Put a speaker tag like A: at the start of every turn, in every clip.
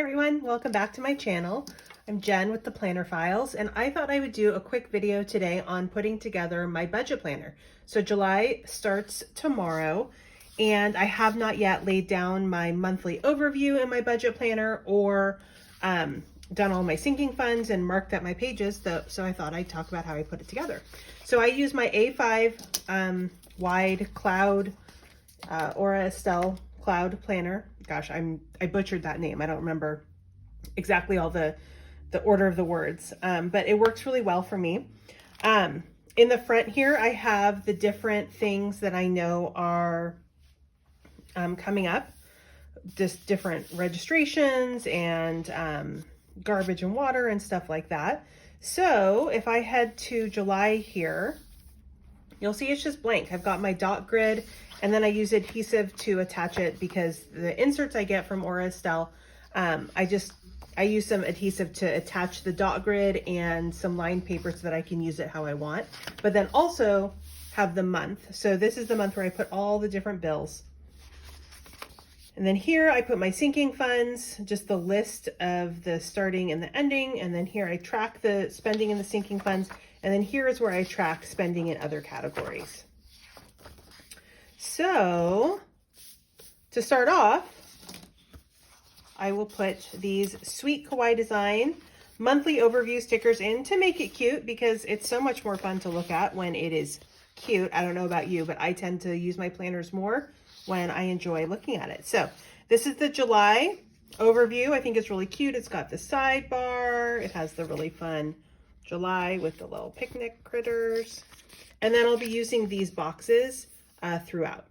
A: everyone, welcome back to my channel. I'm Jen with the Planner Files, and I thought I would do a quick video today on putting together my budget planner. So July starts tomorrow, and I have not yet laid down my monthly overview in my budget planner or done all my sinking funds and marked up my pages, so I thought I'd talk about how I put it together. So I use my A5 wide cloud Aura Estelle cloud planner. Gosh, I butchered that name. I don't remember exactly all the order of the words, but it works really well for me. In the front here, I have the different things that I know are coming up, just different registrations and garbage and water and stuff like that. So if I head to July here, you'll see it's just blank. I've got my dot grid, and then I use adhesive to attach it because the inserts I get from Aura Estelle, I use some adhesive to attach the dot grid and some lined paper so that I can use it how I want, but then also have the month. So this is the month where I put all the different bills. And then here I put my sinking funds, just the list of the starting and the ending. And then here I track the spending in the sinking funds. And then here is where I track spending in other categories. So to start off, I will put these sweet Kawaii design monthly overview stickers in to make it cute, because it's so much more fun to look at when it is cute. I don't know about you, but I tend to use my planners more when I enjoy looking at it. So this is the July overview. I think it's really cute. It's got the sidebar. It has the really fun July with the little picnic critters. And then I'll be using these boxes throughout.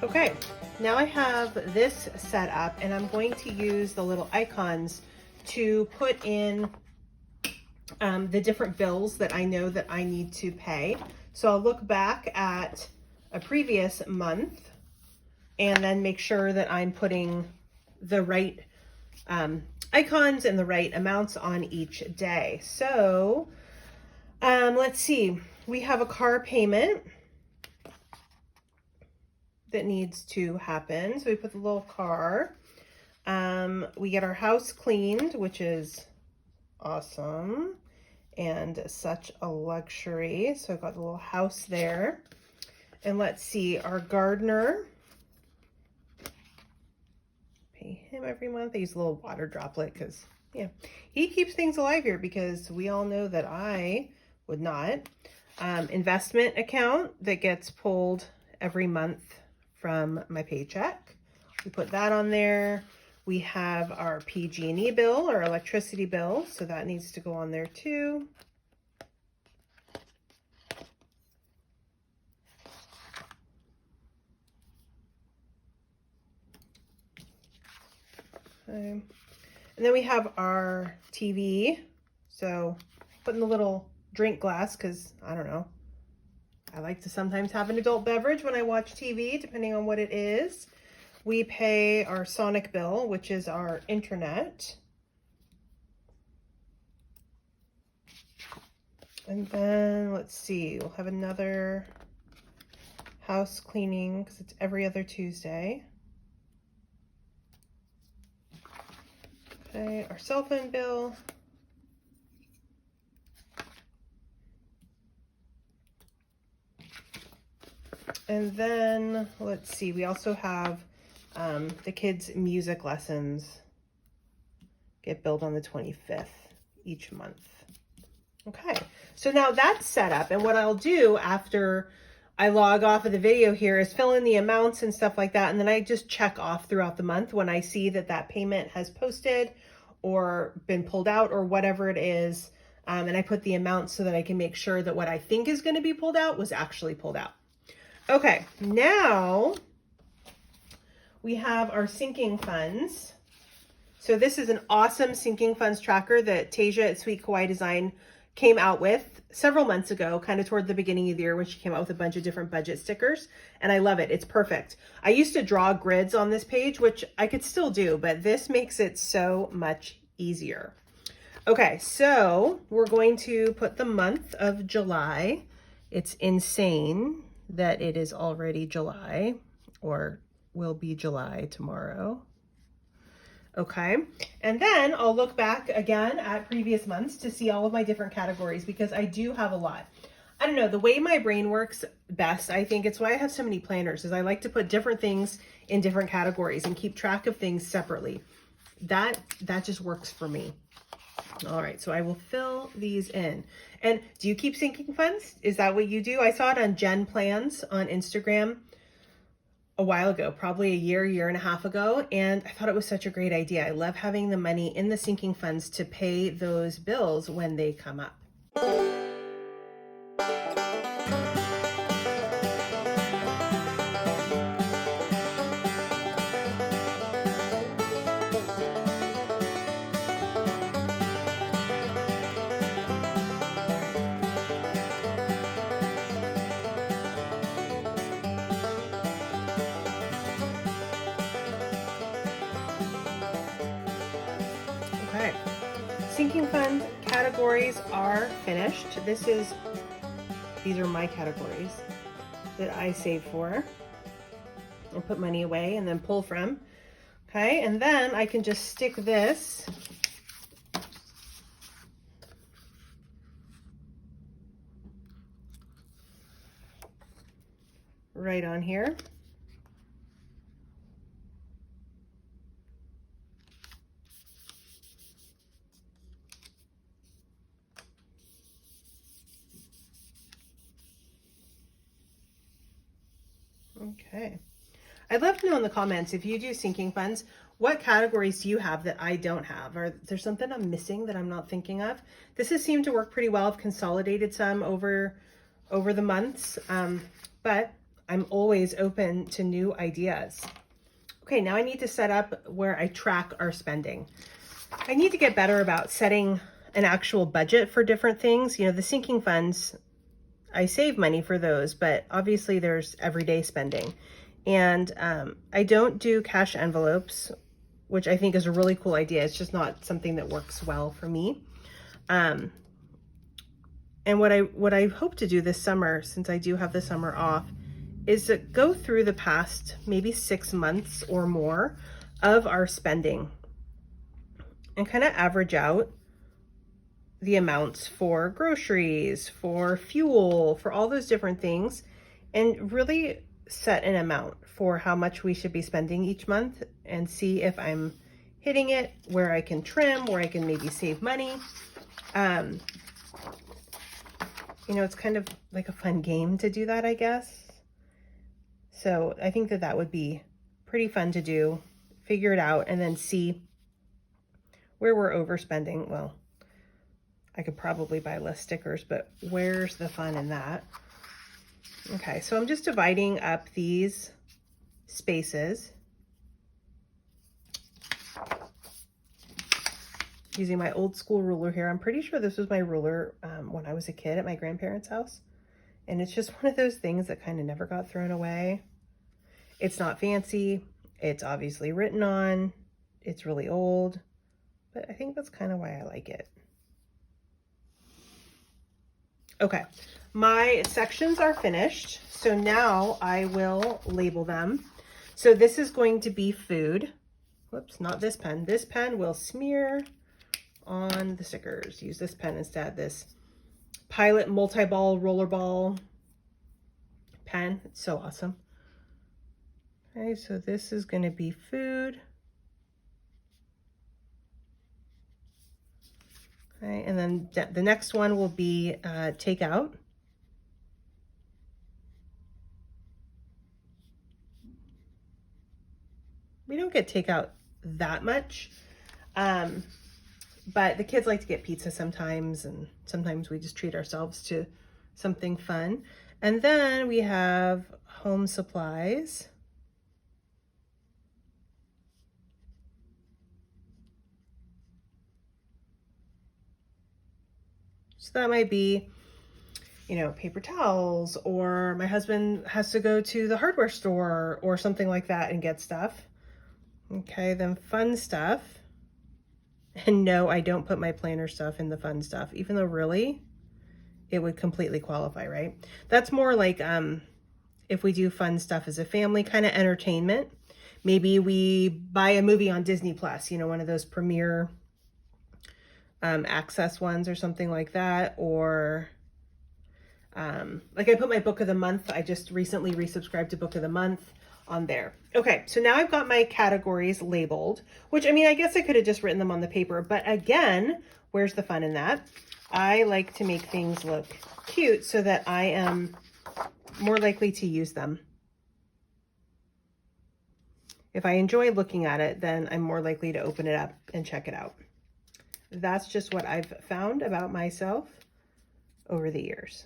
A: Okay, now I have this set up, and I'm going to use the little icons to put in the different bills that I know that I need to pay. So I'll look back at a previous month and then make sure that I'm putting the right icons and the right amounts on each day. So let's see, we have a car payment that needs to happen. So we put the little car. We get our house cleaned, which is awesome and such a luxury. So I've got the little house there. And let's see, our gardener, pay him every month. I use a little water droplet because, yeah, he keeps things alive here, because we all know that I would not. Investment account that gets pulled every month from my paycheck. We put that on there. We have our PG&E bill, our electricity bill, so that needs to go on there too. Okay. And then we have our TV. So put in the little drink glass because, I don't know, I like to sometimes have an adult beverage when I watch TV, depending on what it is. We pay our Sonic bill, which is our internet. And then, let's see, we'll have another house cleaning because it's every other Tuesday. Okay, our cell phone bill. And then, let's see, we also have the kids' music lessons get billed on the 25th each month. Okay, so now that's set up, and what I'll do after I log off of the video here is fill in the amounts and stuff like that, and then I just check off throughout the month when I see that that payment has posted or been pulled out or whatever it is. And I put the amount so that I can make sure that what I think is going to be pulled out was actually pulled out. Okay, now we have our sinking funds. So this is an awesome sinking funds tracker that Tasia at Sweet Kawaii Design came out with several months ago, kind of toward the beginning of the year when she came out with a bunch of different budget stickers. And I love it. It's perfect. I used to draw grids on this page, which I could still do, but this makes it so much easier. Okay, so we're going to put the month of July. It's insane that it is already July, or will be July tomorrow. Okay, and then I'll look back again at previous months to see all of my different categories because I do have a lot. I don't know, the way my brain works best, I think it's why I have so many planners, is I like to put different things in different categories and keep track of things separately. That just works for me. All right, so I will fill these in. And do you keep sinking funds? Is that what you do? I saw it on Jen Plans on Instagram a while ago, probably a year and a half ago, and I thought it was such a great idea. I love having the money in the sinking funds to pay those bills when they come up. Okay, sinking fund categories are finished. These are my categories that I save for and put money away and then pull from. Okay, and then I can just stick this right on here. Okay. I'd love to know in the comments, if you do sinking funds, what categories do you have that I don't have? Or is there something I'm missing that I'm not thinking of? This has seemed to work pretty well. I've consolidated some over the months, but I'm always open to new ideas. Okay, now I need to set up where I track our spending. I need to get better about setting an actual budget for different things. You know, the sinking funds, I save money for those, but obviously there's everyday spending. And I don't do cash envelopes, which I think is a really cool idea. It's just not something that works well for me. And what I hope to do this summer, since I do have the summer off, is to go through the past maybe 6 months or more of our spending and kind of average out the amounts for groceries, for fuel, for all those different things, and really set an amount for how much we should be spending each month and see if I'm hitting it, where I can trim, where I can maybe save money. You know, it's kind of like a fun game to do that, I guess. So I think that would be pretty fun to do, figure it out, and then see where we're overspending. Well, I could probably buy less stickers, but where's the fun in that? Okay, so I'm just dividing up these spaces using my old school ruler here. I'm pretty sure this was my ruler when I was a kid at my grandparents' house. And it's just one of those things that kind of never got thrown away. It's not fancy. It's obviously written on. It's really old. But I think that's kind of why I like it. Okay, my sections are finished. So now I will label them. So this is going to be food. Whoops, not this pen. This pen will smear on the stickers. Use this pen instead. This Pilot multi-ball rollerball pen. It's so awesome. Okay, so this is going to be food. Okay, and then the next one will be takeout. We don't get takeout that much. but the kids like to get pizza sometimes, and sometimes we just treat ourselves to something fun. And then we have home supplies. So that might be, you know, paper towels, or my husband has to go to the hardware store or something like that and get stuff. Okay, then fun stuff. And no, I don't put my planner stuff in the fun stuff, even though really it would completely qualify, right? That's more like if we do fun stuff as a family, kind of entertainment. Maybe we buy a movie on Disney Plus, you know, one of those premiere access ones or something like that. Or like I put my book of the month. I just recently resubscribed to book of the month on there. Okay, so now I've got my categories labeled, which, I mean, I guess I could have just written them on the paper, but again, where's the fun in that? I like to make things look cute so that I am more likely to use them. If I enjoy looking at it, then I'm more likely to open it up and check it out. That's just what I've found about myself over the years.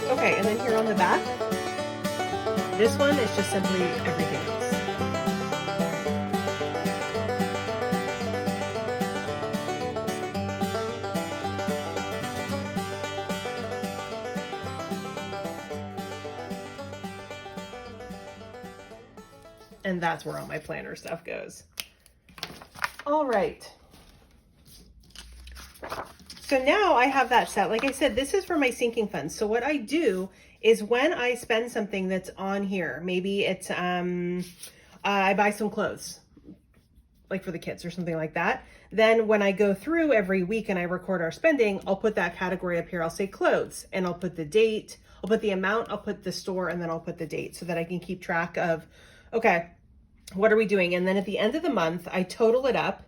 A: Okay, and then here on the back, this one is just simply everything else. And that's where all my planner stuff goes. All right. So now I have that set. Like I said, this is for my sinking funds. So what I do is when I spend something that's on here, maybe it's, I buy some clothes, like for the kids or something like that. Then when I go through every week and I record our spending, I'll put that category up here. I'll say clothes, and I'll put the date, I'll put the amount, I'll put the store, and then I'll put the date so that I can keep track of, okay, what are we doing? And then at the end of the month, I total it up.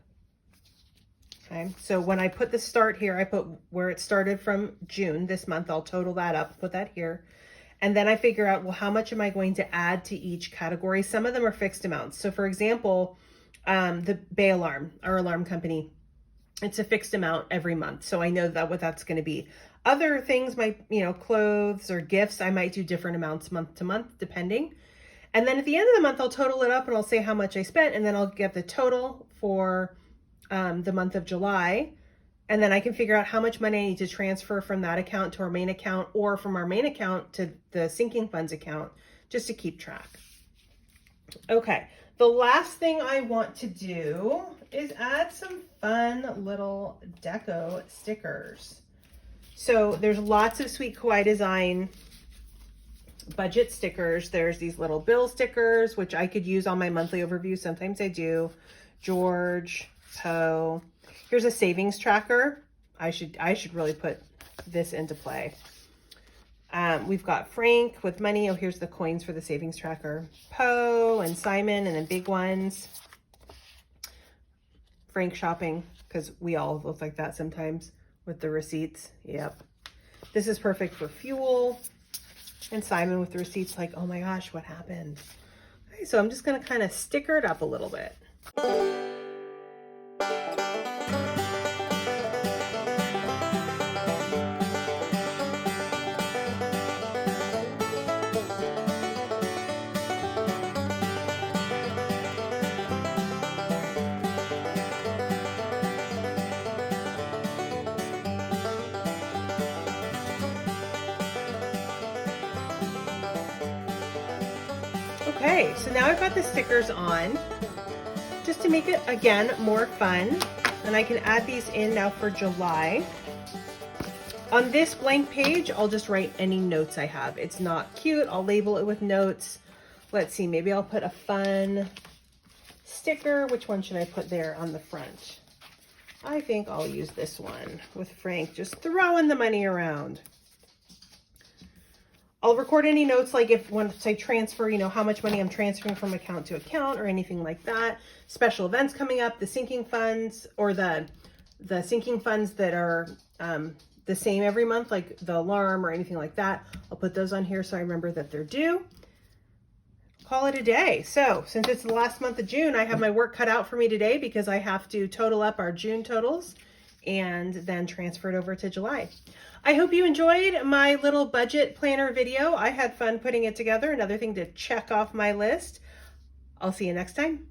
A: Okay, so when I put the start here, I put where it started from June this month. I'll total that up, put that here. And then I figure out, well, how much am I going to add to each category? Some of them are fixed amounts. So for example, the Bay Alarm, our alarm company, it's a fixed amount every month. So I know that what that's going to be. Other things might, you know, clothes or gifts, I might do different amounts month to month, depending. And then at the end of the month, I'll total it up and I'll say how much I spent, and then I'll get the total for the month of July. And then I can figure out how much money I need to transfer from that account to our main account, or from our main account to the sinking funds account, just to keep track. Okay, the last thing I want to do is add some fun little deco stickers. So there's lots of Sweet Kawaii Design budget stickers. There's these little bill stickers, which I could use on my monthly overview. Sometimes I do. George, Poe. Here's a savings tracker. I should really put this into play. We've got Frank with money. Oh, here's the coins for the savings tracker. Poe and Simon, and then big ones. Frank shopping, because we all look like that sometimes with the receipts. Yep. This is perfect for fuel. And Simon with the receipts, like, oh my gosh, what happened? Okay, so I'm just going to kind of sticker it up a little bit. Okay, so now I've got the stickers on, just to make it, again, more fun. And I can add these in now for July. On this blank page, I'll just write any notes I have. It's not cute, I'll label it with notes. Let's see, maybe I'll put a fun sticker. Which one should I put there on the front? I think I'll use this one with Frank just throwing the money around. I'll record any notes, like if once I transfer, you know, how much money I'm transferring from account to account or anything like that. Special events coming up, the sinking funds, or the sinking funds that are that the same every month, like the alarm or anything like that. I'll put those on here so I remember that they're due. Call it a day. So since it's the last month of June, I have my work cut out for me today because I have to total up our June totals and then transfer it over to July. I hope you enjoyed my little budget planner video. I had fun putting it together. Another thing to check off my list. I'll see you next time.